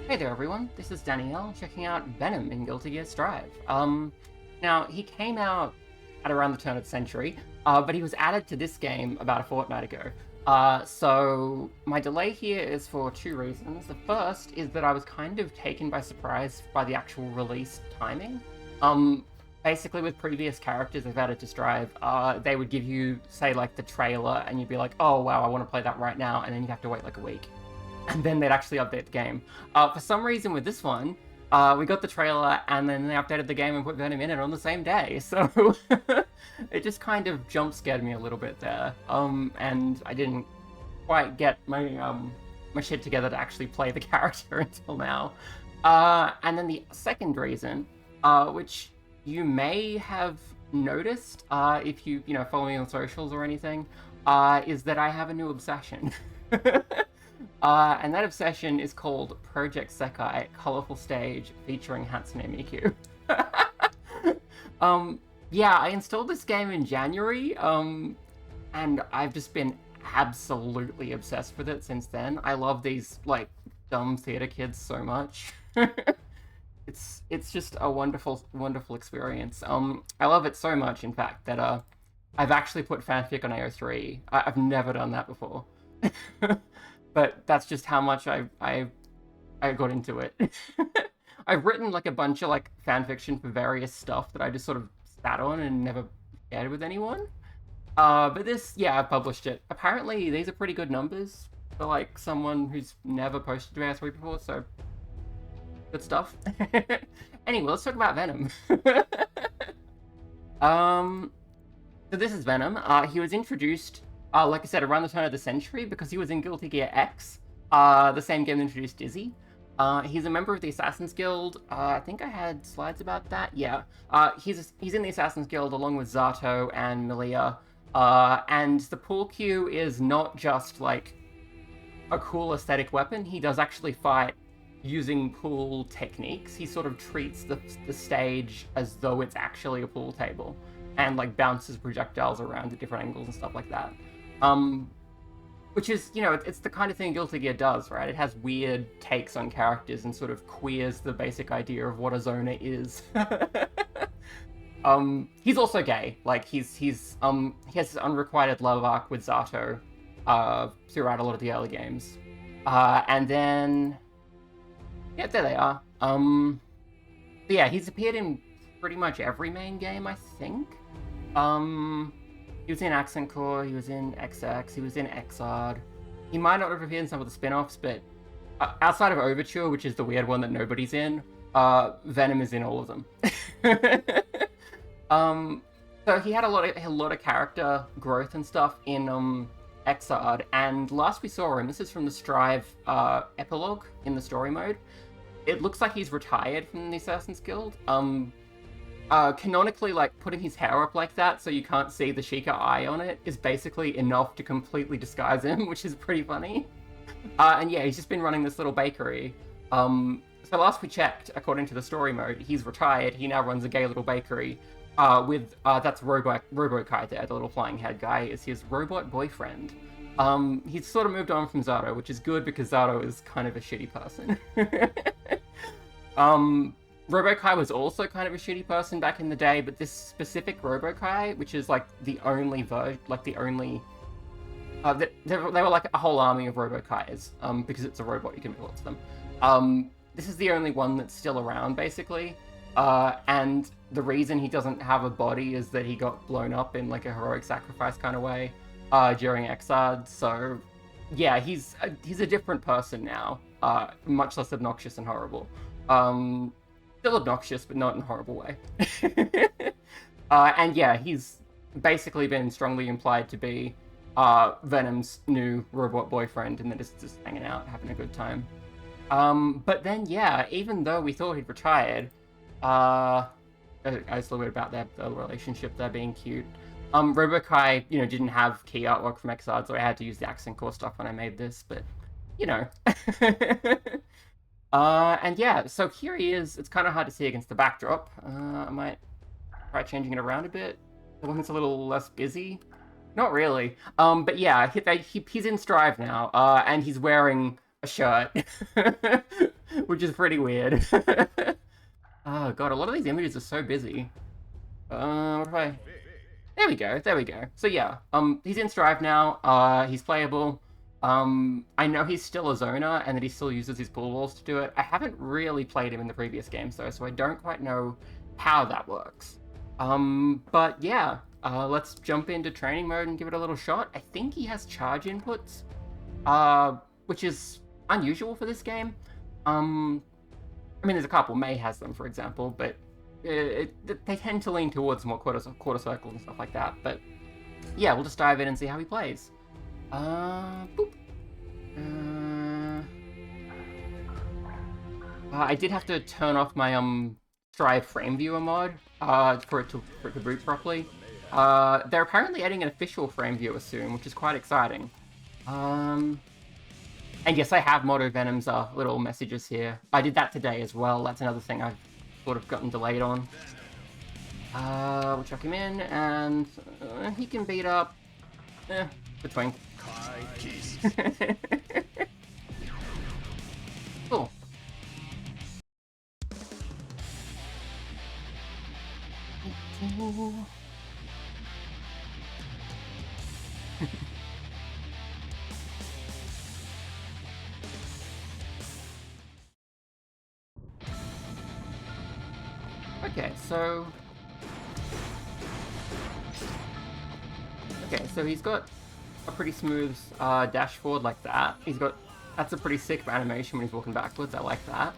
Hey there everyone, this is Danielle checking out Venom in Guilty Gear Strive. Now he came out at around the turn of the century, but he was added to this game about a fortnight ago. So my delay here is for two reasons. The first is that I was kind of taken by surprise by the actual release timing. Basically with previous characters I've added to Strive, they would give you, say, like the trailer, and you'd be like, oh wow, I want to play that right now, and then you'd have to wait like a week. And then they'd actually update the game. For some reason with this one, we got the trailer and then they updated the game and put Venom in it on the same day. So it just kind of jump scared me a little bit there. And I didn't quite get my shit together to actually play the character until now. And then the second reason, which you may have noticed if you follow me on socials or anything, is that I have a new obsession. And that obsession is called Project Sekai Colorful Stage featuring Hatsune Miku. Yeah, I installed this game in January, and I've just been absolutely obsessed with it since then. I love these, like, dumb theater kids so much. It's just a wonderful, wonderful experience. I love it so much, in fact, that I've actually put fanfic on AO3. I've never done that before. But that's just how much I got into it. I've written like a bunch of like fan fiction for various stuff that I just sort of sat on and never shared with anyone. But this, yeah, I published it. Apparently, these are pretty good numbers for like someone who's never posted to AO3 before, so good stuff. Anyway, let's talk about Venom. So this is Venom. He was introduced, like I said, around the turn of the century because he was in Guilty Gear X, the same game that introduced Dizzy. He's a member of the Assassin's Guild. I think I had slides about that. Yeah. He's in the Assassin's Guild along with Zato and Milia. And the pool cue is not just like a cool aesthetic weapon. He does actually fight using pool techniques. He sort of treats the stage as though it's actually a pool table and like bounces projectiles around at different angles and stuff like that. Which is, it's the kind of thing Guilty Gear does, right? It has weird takes on characters and sort of queers the basic idea of what a zoner is. He's also gay. Like, he has this unrequited love arc with Zato, throughout a lot of the early games. And then, yeah, there they are. But yeah, he's appeared in pretty much every main game, I think. He was in Accent Core, he was in XX, he was in Xrd. He might not have appeared in some of the spin-offs, but outside of Overture, which is the weird one that nobody's in, Venom is in all of them. So he had a lot of character growth and stuff in Xrd, and last we saw him, this is from the Strive epilogue in the story mode. It looks like he's retired from the Assassin's Guild. Canonically, like, putting his hair up like that so you can't see the Sheikah eye on it is basically enough to completely disguise him, which is pretty funny. And yeah, he's just been running this little bakery. So last we checked, according to the story mode, he's retired. He now runs a gay little bakery with, that's Robo-Kai there, the little flying head guy, is his robot boyfriend. He's sort of moved on from Zato, which is good because Zato is kind of a shitty person. Robo-Kai was also kind of a shitty person back in the day, but this specific Robo-Kai, which is like the only version, like the only... they were like a whole army of Robo-Kais, because it's a robot, you can build to them. This is the only one that's still around, basically. And the reason he doesn't have a body is that he got blown up in like a heroic sacrifice kind of way during Xrd, so yeah, he's a different person now, much less obnoxious and horrible. Still obnoxious, but not in a horrible way. And yeah, he's basically been strongly implied to be Venom's new robot boyfriend, and they're just hanging out, having a good time. But then, yeah, even though we thought he'd retired, I was a little bit about the relationship there being cute. Robo-Kai, didn't have key artwork from Xrd, so I had to use the Accent Core stuff when I made this, but, and yeah, so here he is. It's kind of hard to see against the backdrop. I might try changing it around a bit. The one that's a little less busy. Not really. But yeah, he's in Strive now, and he's wearing a shirt which is pretty weird. Oh god, a lot of these images are so busy. What if I... There we go, there we go. So yeah, he's in Strive now, he's playable. I know he's still a zoner and that he still uses his pool walls to do it. I haven't really played him in the previous games though, so I don't quite know how that works. But yeah, let's jump into training mode and give it a little shot. I think he has charge inputs, which is unusual for this game. I mean, there's a couple. May has them, for example, but they tend to lean towards more quarter circles and stuff like that. But yeah, we'll just dive in and see how he plays. Boop. I did have to turn off my Strive frame viewer mod for it to boot properly. They're apparently adding an official frame viewer soon, which is quite exciting. And yes, I have Moto Venom's little messages here. I did that today as well. That's another thing I've sort of gotten delayed on. We'll chuck him in, and he can beat up between. Cool. Okay, so he's got a pretty smooth dash forward like that. That's a pretty sick animation when he's walking backwards. I like that.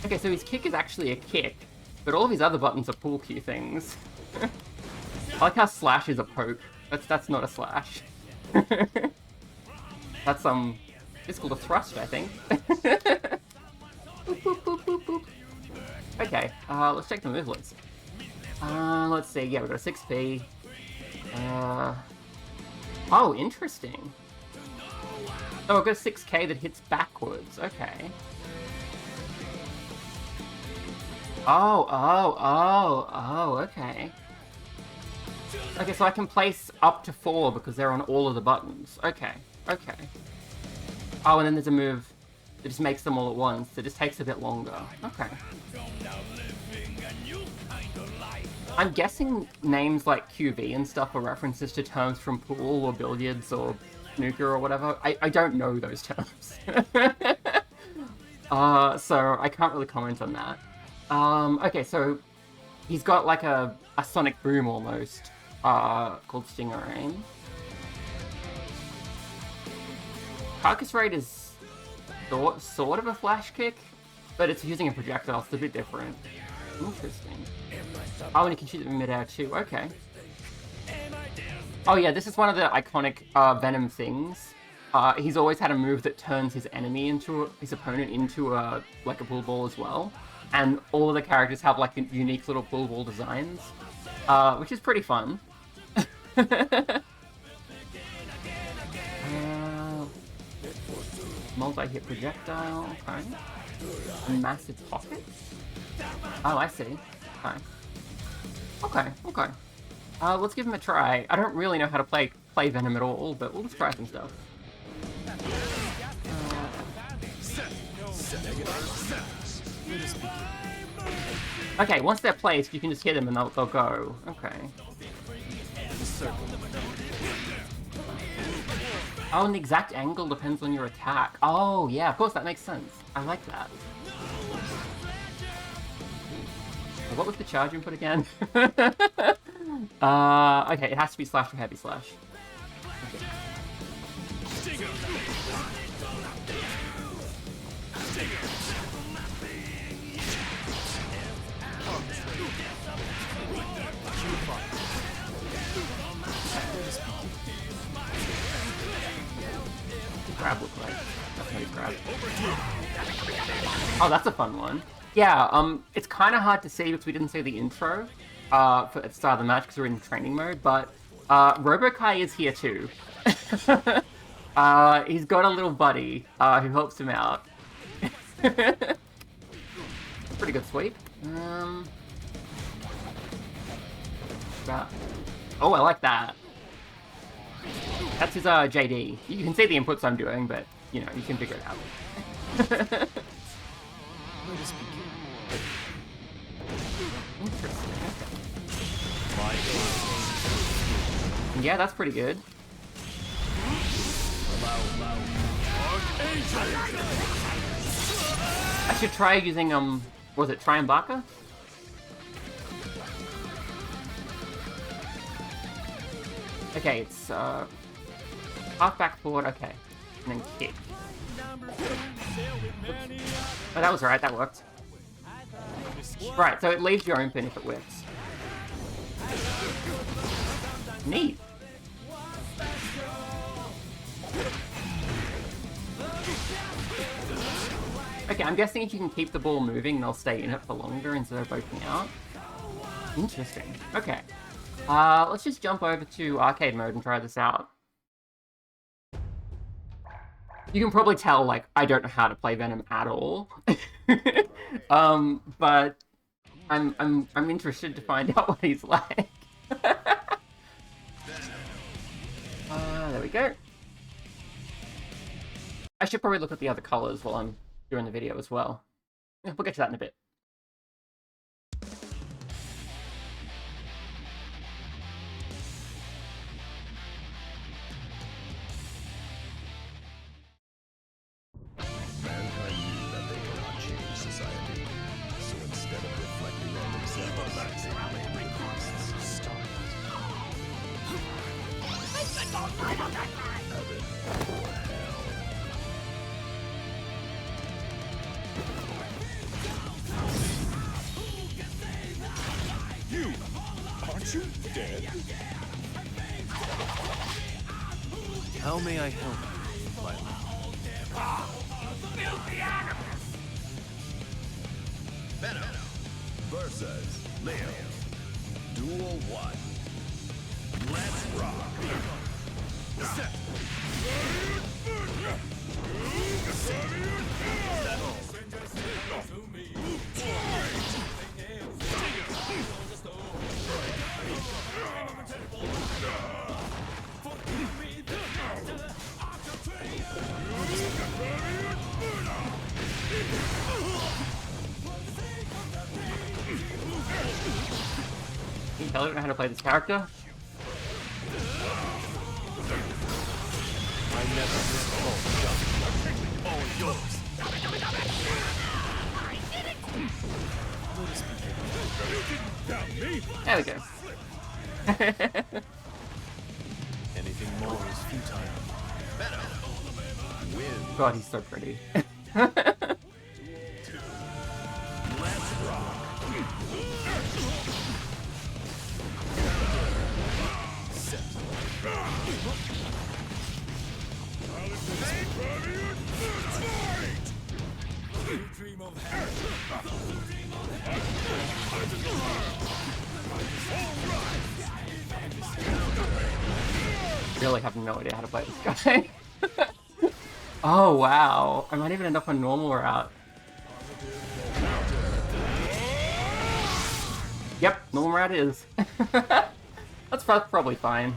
Okay, so his kick is actually a kick, but all of his other buttons are pull cue things. I like how slash is a poke. That's not a slash. That's it's called a thrust, I think. Boop, boop, boop, boop, boop. Okay, let's check the movelets. Let's see. Yeah, we've got a 6P. Oh, interesting. Oh, we've got a 6K that hits backwards. Okay. Oh, okay. Okay, so I can place up to 4 because they're on all of the buttons. Okay. Oh, and then there's a move that just makes them all at once. It just takes a bit longer. Okay. I'm guessing names like QV and stuff are references to terms from pool or billiards or snooker or whatever. I don't know those terms. So I can't really comment on that. Okay, so he's got like a sonic boom almost, called Stingray. Carcass Raid is sort of a flash kick, but it's using a projectile, so it's a bit different. Interesting. Oh, and you can shoot it in midair too, okay. Oh yeah, this is one of the iconic Venom things. He's always had a move that turns his opponent into a pool ball as well. And all of the characters have like unique little pool ball designs, which is pretty fun. Multi-hit projectile, okay. A massive pocket? Oh, I see. Okay. Let's give him a try. I don't really know how to play Venom at all, but we'll just try some stuff. Okay, once they're placed, you can just hit them and they'll go. Okay. Oh, and the exact angle depends on your attack. Oh, yeah, of course, that makes sense. I like that. What was the charge input again? Okay, it has to be slash or heavy slash. Okay. Grab look like. That's how you grab. Oh, that's a fun one. Yeah, it's kind of hard to see because we didn't see the intro at the start of the match because we're in training mode, but Robokai is here too. He's got a little buddy who helps him out. Pretty good sweep. Oh, I like that. That's his JD. You can see the inputs I'm doing, but you know, you can figure it out. Let us begin. Interesting. My Okay. Yeah, that's pretty good. I should try using was it Triumvirka? Okay, it's half back forward, okay. And then kick. Oh, that was right, that worked. Right, so it leaves you open if it whips. Neat. Okay, I'm guessing if you can keep the ball moving, they'll stay in it for longer instead of opening out. Interesting. Okay. Let's just jump over to arcade mode and try this out. You can probably tell, like, I don't know how to play Venom at all. But I'm interested to find out what he's like. There we go. I should probably look at the other colors while I'm doing the video as well. Yeah, we'll get to that in a bit. Mankind knew that they cannot change society, so instead of reflecting on themselves, they made the beasts stop. Heaven or hell. You! Aren't you dead? How may I help you, my lord? Venom versus Leo. Duel 1. Let's rock. Set. Can you tell I don't know how to play this character? I never miss all yours. Let us begin. There we go. Anything more is futile. Venom wins. God, he's so pretty. Let's rock. Set. Really have no idea how to play this guy. Oh wow, I might even end up on normal route. Yep, normal route is. That's probably fine.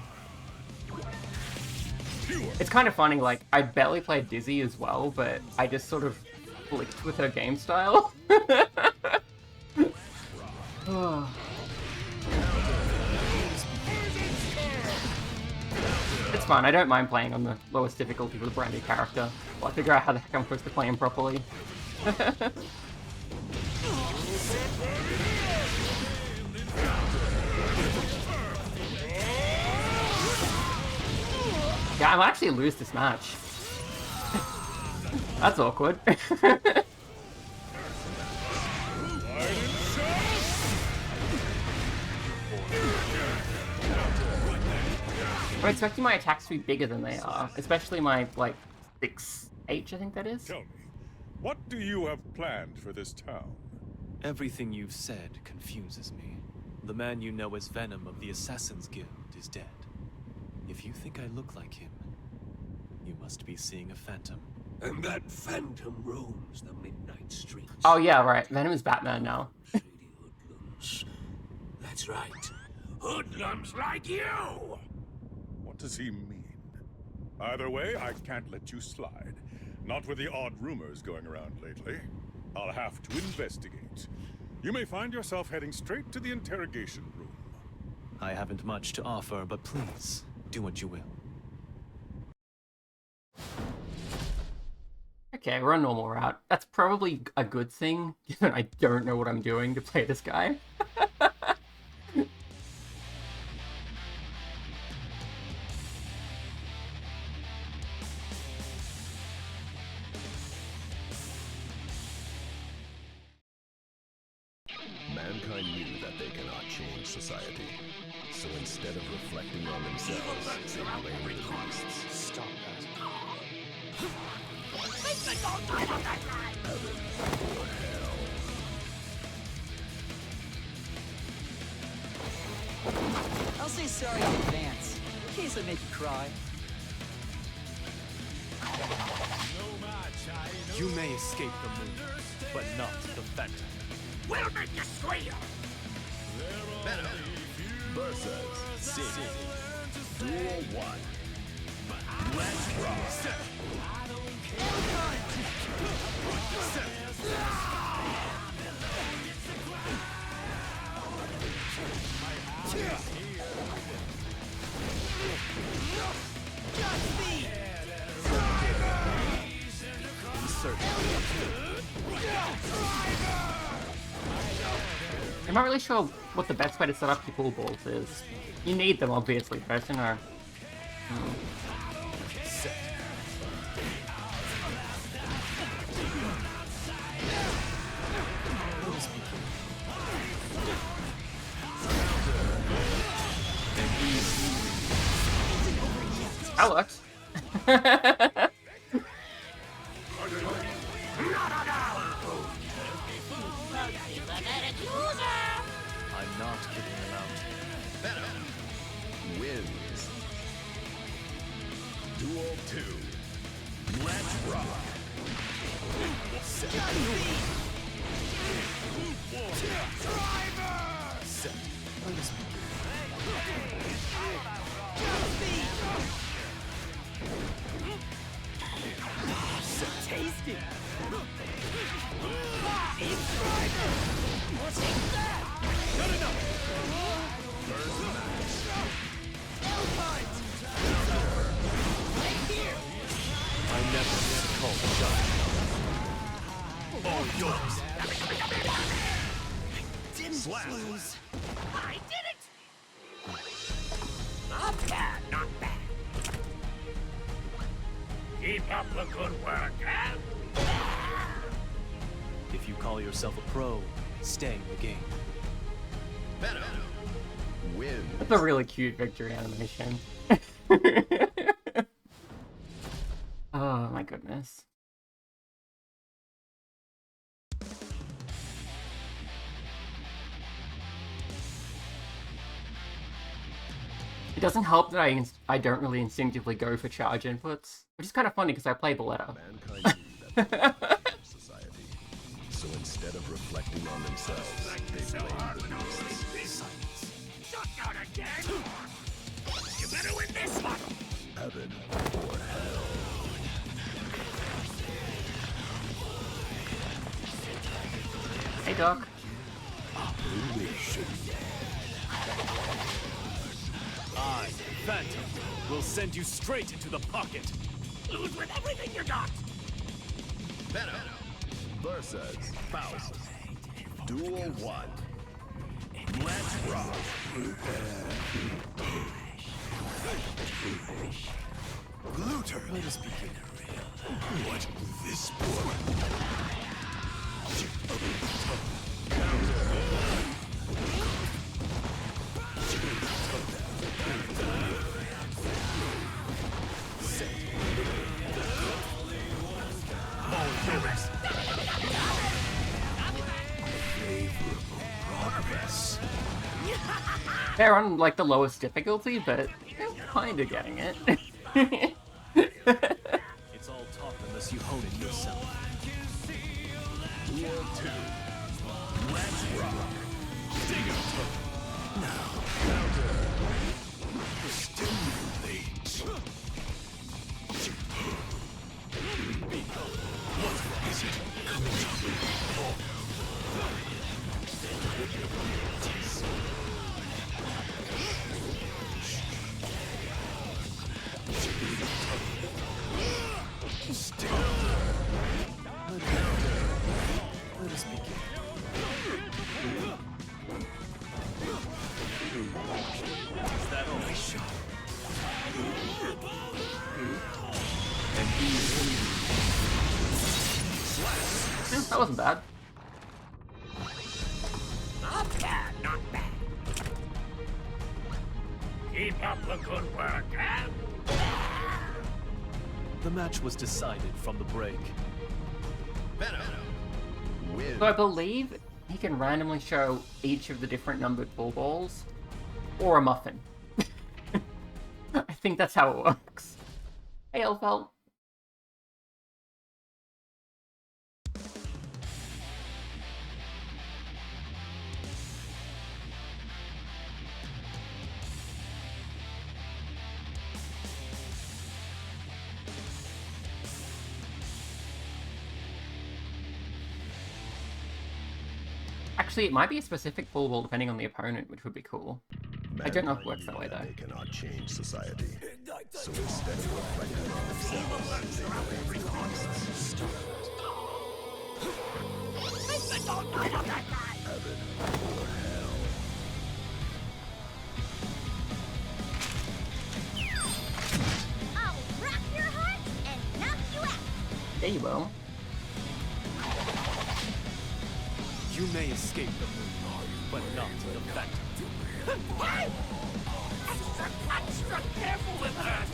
It's kind of funny, like, I barely played Dizzy as well, but I just sort of clicked with her game style. It's fun, I don't mind playing on the lowest difficulty with a brand new character. Well, I figure out how the heck I'm supposed to play him properly. Yeah, I might actually lose this match. That's awkward. I'm expecting my attacks to be bigger than they are, especially my, like, 6H, I think that is. Tell me, what do you have planned for this town? Everything you've said confuses me. The man you know as Venom of the Assassin's Guild is dead. If you think I look like him, you must be seeing a phantom. And that phantom roams the midnight streets. Oh yeah, right. Venom is Batman now. Shady hoodlums. That's right. Hoodlums like you! What does he mean? Either way, I can't let you slide. Not with the odd rumors going around lately. I'll have to investigate. You may find yourself heading straight to the interrogation room. I haven't much to offer, but please, do what you will. Okay, we're on normal route. That's probably a good thing, given I don't know what I'm doing to play this guy. Mankind knew that they cannot change society. So instead of reflecting on themselves, they blamed the beasts. Stop that. Heaven or hell. I'll say sorry in advance, in case I make you cry. You may escape the moon, but not the Phantom. We'll make you squeal! Venom versus Sin. Duel 1. Let's rock. I'm not really sure what the best way to set up your pool balls is. You need them, obviously, but you know. That works. I'm not kidding around. Venom wins. Duel 2. Let's rock. Tasty! I never get called shot. All yours. Slap. I did it! Not bad, not bad. Keep up the good work, and... If you call yourself a pro, stay in the game. Venom wins. That's a really cute victory animation. Oh my goodness. It doesn't help that I don't really instinctively go for charge inputs, which is kind of funny because I play the letter. Mankind knew that they could change society. So instead of reflecting on themselves, they blamed the beasts. Shut again! You better win this one! Heaven or hell. Hey, Doc. I, Phantom, will send you straight into the pocket. Lose with everything you got! Venom versus Faust. Duel 1. Let's rock. Luther. Let us begin. What will this boy? They're on like the lowest difficulty, but they're kind of getting it. It's all talk unless you hone it yourself. Duel 2. Let's rock. Dig up. Now. Counter. Stimulate. That wasn't bad. Not bad, not bad. Keep up the good work, eh? The match was decided from the break. Venom wins. So I believe he can randomly show each of the different numbered bull balls, or a muffin. I think that's how it works. Hey, Elfelt. Actually, it might be a specific bull ball depending on the opponent, which would be cool. I don't know if it works that way, though. They cannot change society. So instead of reflecting on themselves, they blame the beasts. Heaven or hell. I'll rock your heart and knock you out. There you will. You may escape the moon, but not the Phantom. Extra careful with her.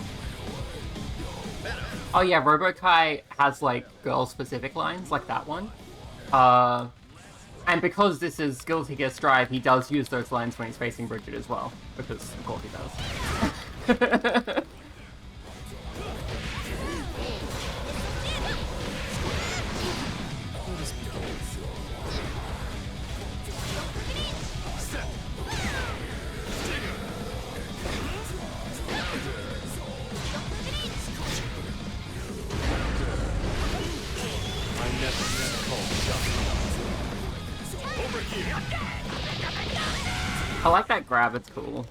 Oh yeah, Robokai has, like, girl-specific lines, like that one. And because this is Guilty Gear Strive, he does use those lines when he's facing Bridget as well. Because, of course, he does. I like that grab, it's cool.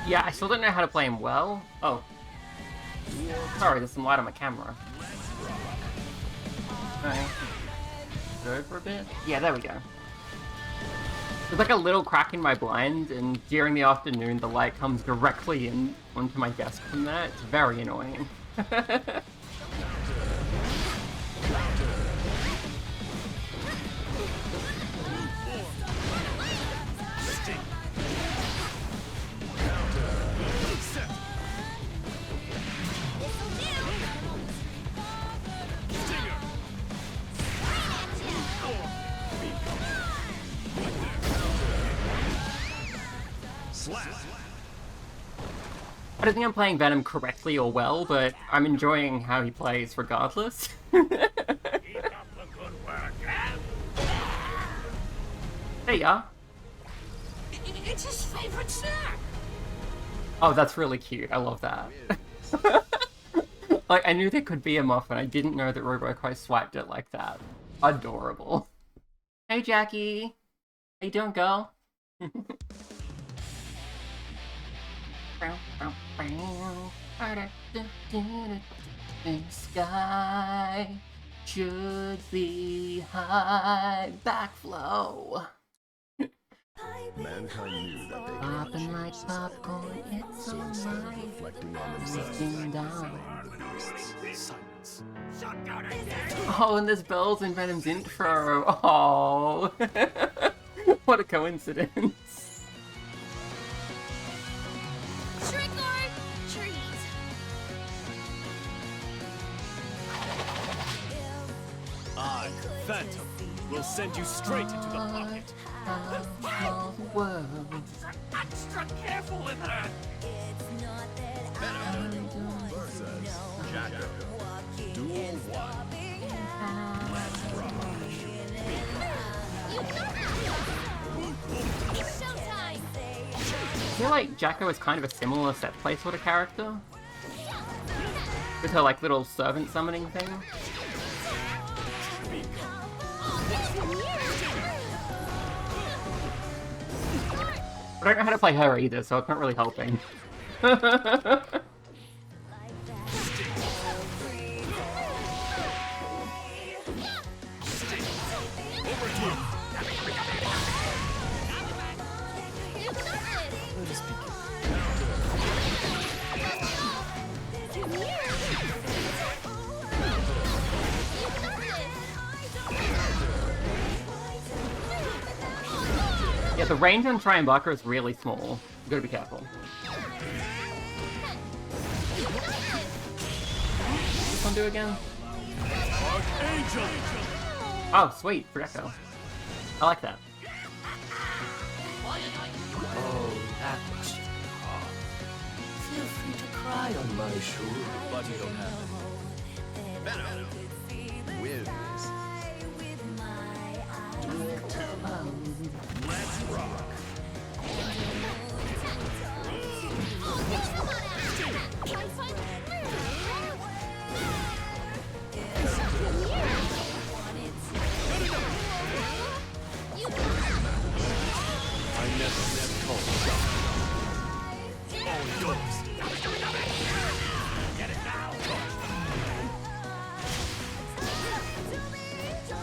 Yeah, I still don't know how to play him well. Oh. Sorry, there's some light on my camera. Okay. Go for a bit? Yeah, there we go. There's like a little crack in my blind, and during the afternoon the light comes directly in onto my desk from there. It's very annoying. I don't think I'm playing Venom correctly or well, but I'm enjoying how he plays regardless. Keep up the good work, eh? There you are. It's his favorite snack. Oh, that's really cute. I love that. Like, I knew there could be a muffin. I didn't know that Robokai swiped it like that. Adorable. Hey, Jackie. How you doing, girl? The sky should be high. Backflow. Mankind knew that they Popping cannot like change popcorn, society. it's So instead of alright. reflecting on themselves, Ding they dong. blame the beasts. Silence. Shotgun again. Oh, and there's bells in Venom's intro. Oh, what a coincidence. Trick or treat. I, Phantom, will send you straight into the pocket. Of the world. Extra careful with her. Versus Jacko. Duel 1. Let's rock. It's showtime. I feel like Jacko is kind of a similar set play sort of character. With her, like, little servant summoning thing. I don't know how to play her either, so it's not really helping. The range on Triumvirate is really small. You gotta be careful. What's this one do again? Oh, sweet, projectile. I like that. Oh, that was feel free to cry on my shoulder. But you don't have Venom wins. Duel 2. Let's rock. I never called. All yours. Get it now.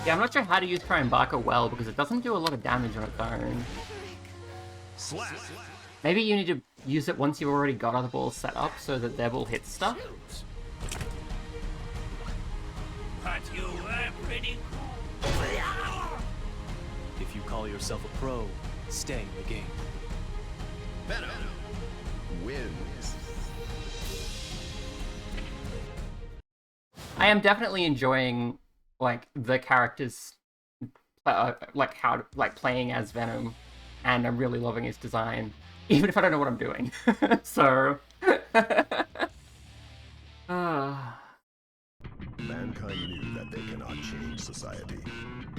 Yeah, I'm not sure how to use Triumvirate well because it doesn't do a lot of damage on its own. Slap. Maybe you need to use it once you've already got other balls set up so that their ball hits stuff. But you were pretty cool. If you call yourself a pro, stay in the game. Venom wins. I am definitely enjoying like the characters, like playing as Venom, and I'm really loving his design, even if I don't know what I'm doing. So, Mankind knew that they cannot change society.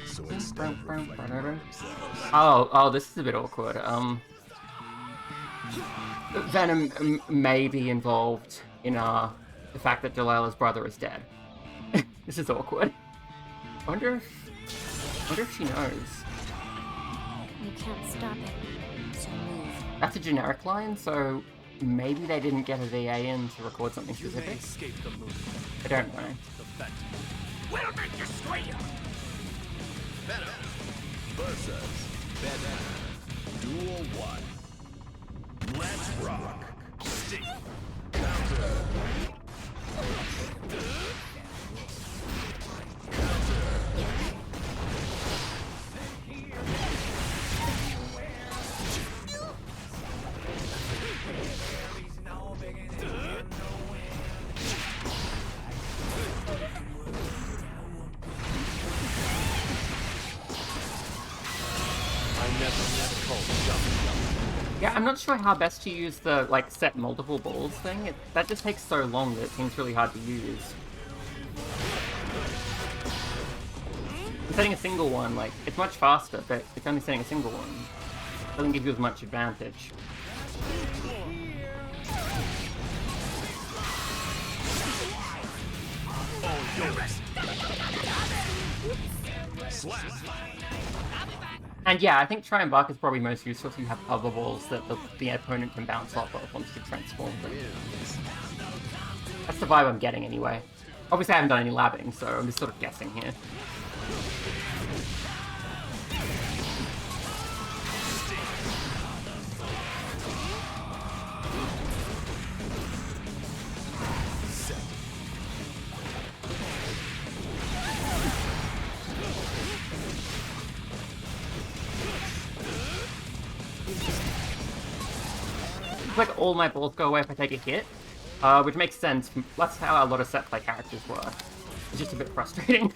So instead of reflecting on themselves, oh, this is a bit awkward. Venom may be involved in the fact that Delilah's brother is dead. This is awkward. I wonder if she knows. You can't stop it. So move. That's a generic line, so maybe they didn't get a VA in to record something You may specific. escape the movie. I don't know. The fact We'll make you squeal. Venom versus Venom. Duel 1. Let's rock. Sting. Yeah, I'm not sure how best to use the, like, set multiple balls thing. That just takes so long that it seems really hard to use. Setting a single one, like, it's much faster, but it's only setting a single one. Doesn't give you as much advantage. And yeah, I think Triumvirate is probably most useful if you have other balls that the opponent can bounce off of once you transform them. That's the vibe I'm getting anyway. Obviously I haven't done any labbing, so I'm just sort of guessing here. Like all my balls go away if I take a hit, which makes sense. That's how a lot of set play characters work. It's just a bit frustrating.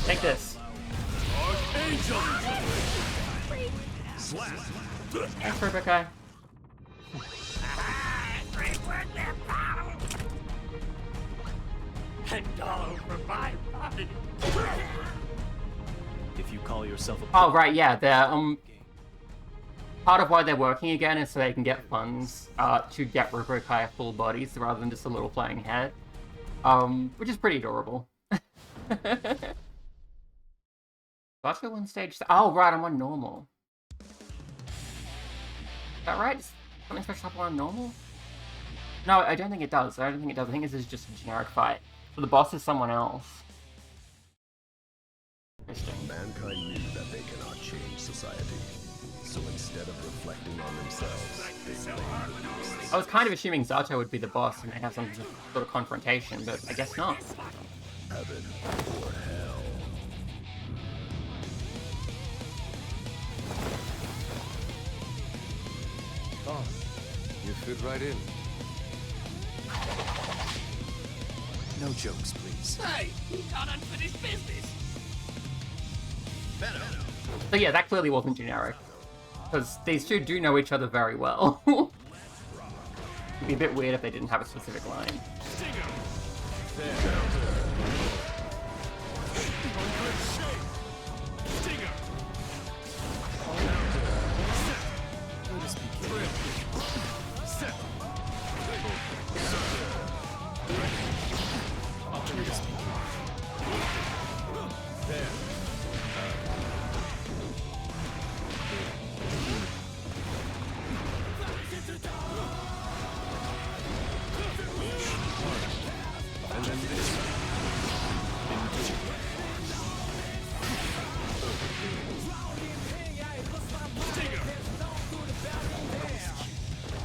Take this. Thanks, Rebecca. $10 for my body. If you call yourself a Oh right, yeah. They're part of why they're working again is so they can get funds to get Rubrikai full bodies rather than just a little flying head, which is pretty adorable. Butter one stage. Oh right, I'm on normal. Is that right? Does something special happen on normal? No, I don't think it does. I don't think it does. I think this is just a generic fight. So the boss is someone else. Interesting. Mankind knew that they cannot change society. So instead of reflecting on themselves, they blamed the beasts. I was kind of assuming Zato would be the boss and they have some sort of confrontation, but I guess not. Heaven or hell. Oh, you fit right in. No jokes, please. Hey, we got unfinished business. Venom. So yeah, that clearly wasn't generic. Because these two do know each other very well. It'd be a bit weird if they didn't have a specific line.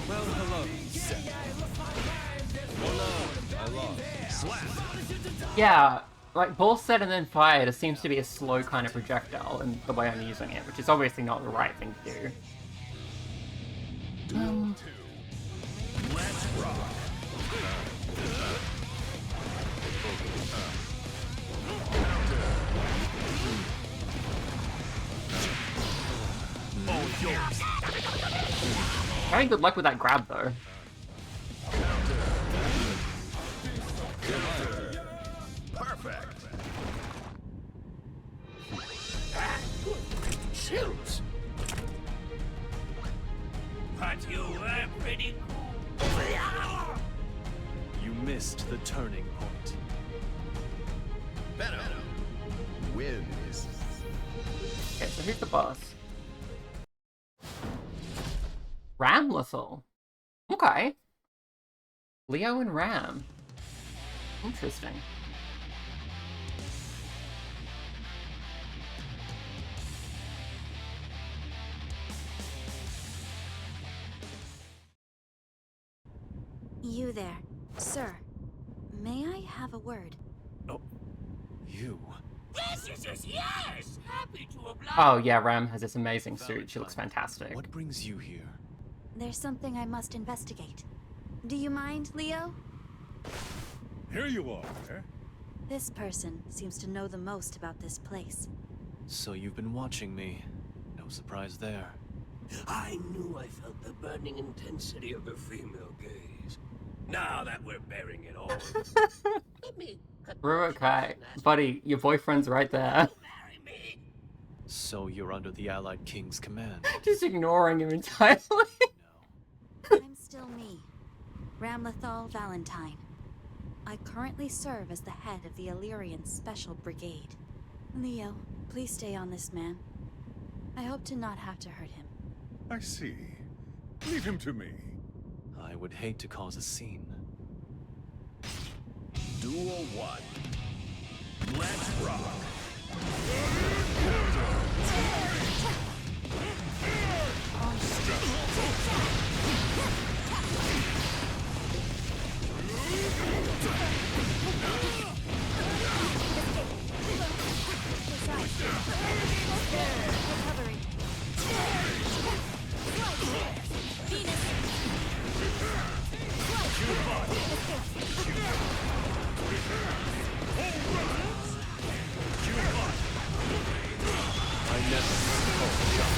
Well, hello. Oh no, I lost. Yeah, like ball set and then fired, it seems to be a slow kind of projectile in the way I'm using it, which is obviously not the right thing to do. Duel 2. Let's rock. All yours. Very good luck with that grab though. Perfect. Shoot! But you were pretty cool. You missed the turning point. Venom wins. Okay, so who's the boss? Ramlethal. Okay. Leo and Ram. Interesting. You there, sir. May I have a word? Oh, you. Yes! Happy to oblige. Oh yeah, Ram has this amazing suit. She looks fantastic. What brings you here? There's something I must investigate. Do you mind, Leo? Here you are. This person seems to know the most about this place. So you've been watching me. No surprise there. I knew I felt the burning intensity of the female gaze. Now that we're bearing it all. Let me cut Okay, buddy, your boyfriend's right there. marry me. So you're under the Allied King's command. Just ignoring him entirely. No. I'm still me, Ramlethal Valentine. I currently serve as the head of the Illyrian Special Brigade. Leo, please stay on this man. I hope to not have to hurt him. I see. Leave him to me. I would hate to cause a scene. Duel 1. Let's rock. Recovery. I never call a shot.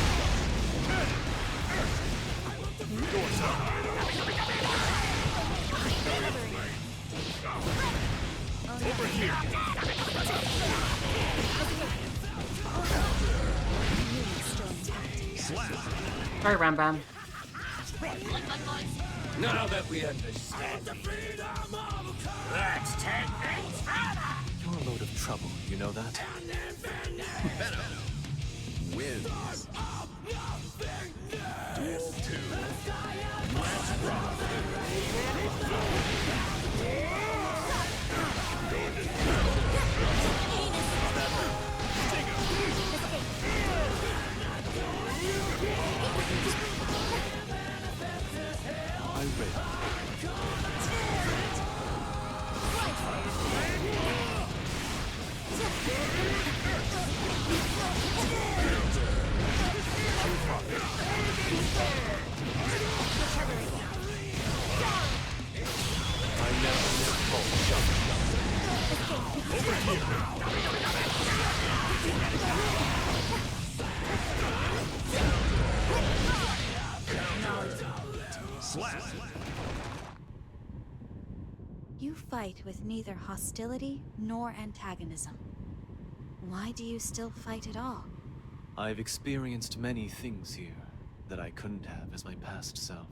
Over here. Slap. Sorry, Ram Bam. Now that we understand, let's take things further. You're a load of trouble, you know that? Venom wins. Duel 2. Let's rock. I read. Slap! You fight with neither hostility nor antagonism. Why do you still fight at all? I've experienced many things here that I couldn't have as my past self.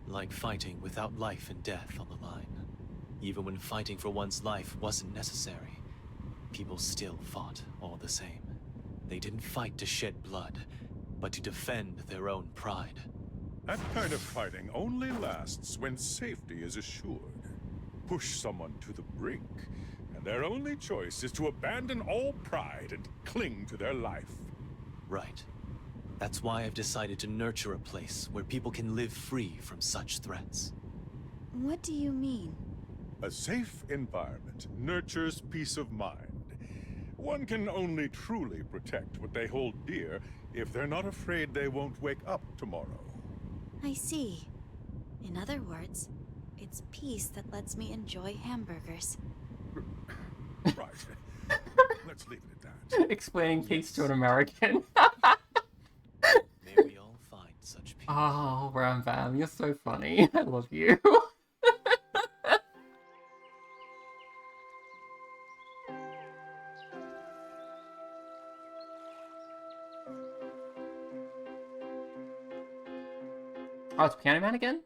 Like fighting without life and death on the line. Even when fighting for one's life wasn't necessary, people still fought all the same. They didn't fight to shed blood, but to defend their own pride. That kind of fighting only lasts when safety is assured. Push someone to the brink, and their only choice is to abandon all pride and cling to their life. Right. That's why I've decided to nurture a place where people can live free from such threats. What do you mean? A safe environment nurtures peace of mind. One can only truly protect what they hold dear if they're not afraid they won't wake up tomorrow. I see. In other words, it's peace that lets me enjoy hamburgers. Right. Let's leave it at that. Explaining peace to an American. May we all find such peace. Oh, Ram Bam, you're so funny. I love you. Oh, it's Piano Man again?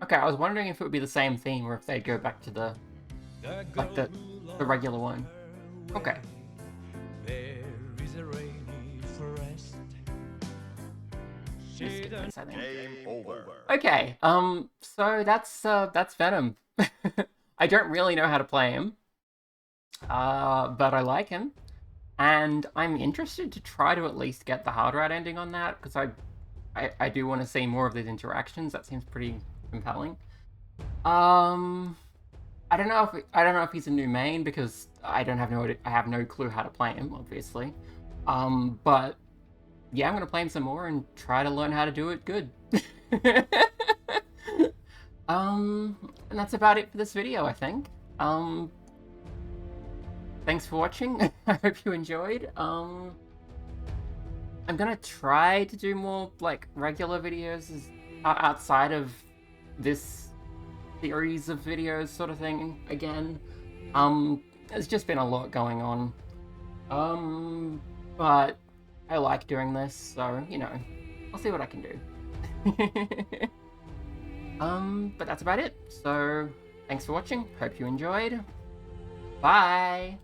Okay, I was wondering if it would be the same theme or if they'd go back to the regular one. Okay. There is a rainy forest. Just skip this, I think. Game over. Okay, so that's Venom. I don't really know how to play him, but I like him, and I'm interested to try to at least get the hard right ending on that, because I do want to see more of these interactions. That seems pretty compelling. I don't know if he's a new main, because I have no clue how to play him, obviously. But yeah, I'm gonna play him some more and try to learn how to do it good. And that's about it for this video, I think. Thanks for watching. I hope you enjoyed. I'm gonna try to do more like regular videos outside of this series of videos sort of thing again. There's just been a lot going on. But I like doing this, so, you know, I'll see what I can do. But that's about it. So, thanks for watching. Hope you enjoyed. Bye!